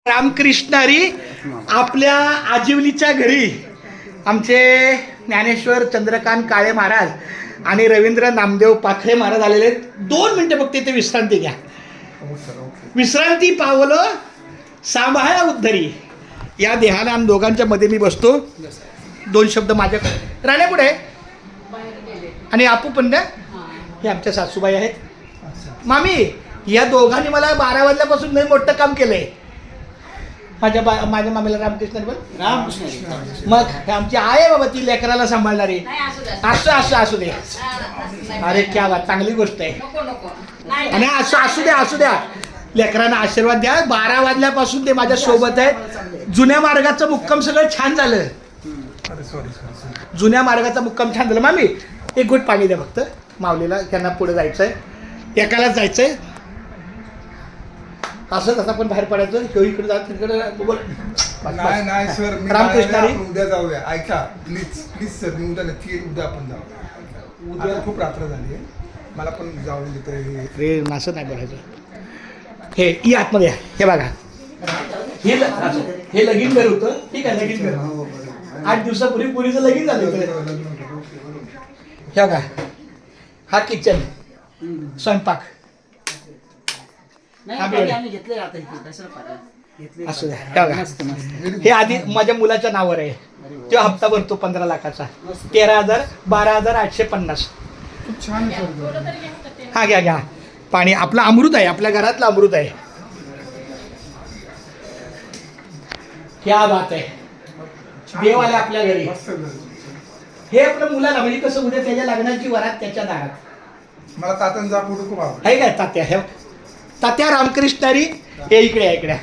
रामकृष्णारी आपल्या आजिवलीच्या घरी आमचे ज्ञानेश्वर चंद्रकांत काळे महाराज आणि रवींद्र नामदेव पाखरे महाराज आलेले आहेत. 2 मिनिटं फक्त इथे विश्रांती घ्या. विश्रांती पावलं सांभाळा उद्धरी. या देहाला आम्ही दोघांच्या मध्ये मी बसतो. 2 शब्द माझ्याकडे. राण्या कुठे आहे? आणि आपू पंड्या हे आमच्या सासूबाई आहेत. मामी या दोघांनी मला 12 वाजल्यापासून लई मोठं काम केलंय. माझ्या मामीला रामकृष्ण बोल. रामकृष्ण मग आमची आहे बाबा ती लेकराला सांभाळणारी. असू दे. अरे क्या बात, चांगली गोष्ट आहे. आणि असू द्या लेकरांना आशीर्वाद द्या. 12 वाजल्यापासून ते माझ्या सोबत आहे. जुन्या मार्गाचं मुक्काम सगळं छान झालं. जुन्या मार्गाचा मुक्काम छान झालं. मामी एक घोट पाणी द्या फक्त माऊलीला. त्यांना पुढे जायचंय, एकालाच जायचंय. असं कसं पण बाहेर पडायचं. ह्यो इकडे जात तिकडे नाही सर, रामकृष्णारी उद्या जाऊया. ऐका प्लीज सर, मी उद्या नक्की उद्या आपण जाऊ. उद्या खूप रात्र झाली आहे, मला पण जाऊन देतं. रे असं नाही बोलायचं. हे ई आतमध्ये या. हे बघा हे लगीन घर होतं. ठीक आहे, लगीन घर 8 दिवसापूर्वी पुरीचं लगीन झालं. हे बघा हा किचन, स्वयंपाक. असू द्या. हे आधी माझ्या मुलाच्या नावावर आहे. तो हप्ता भरतो 15 लाखाचा. 13,000 12,850. खूप छान. हा घ्या पाणी. आपलं अमृत आहे, आपल्या घरातलं अमृत आहे. क्या बात आहे. देव आले आपल्या घरी. हे आपल्या मुलाला म्हणजे कसं उद्या त्याच्या लग्नाची वरात त्याच्या दारात. मला तात्यांचा फोटो खूप आवडतो. आहे काय तात्या? हे तात्या रामकृष्णारी. हे इकडे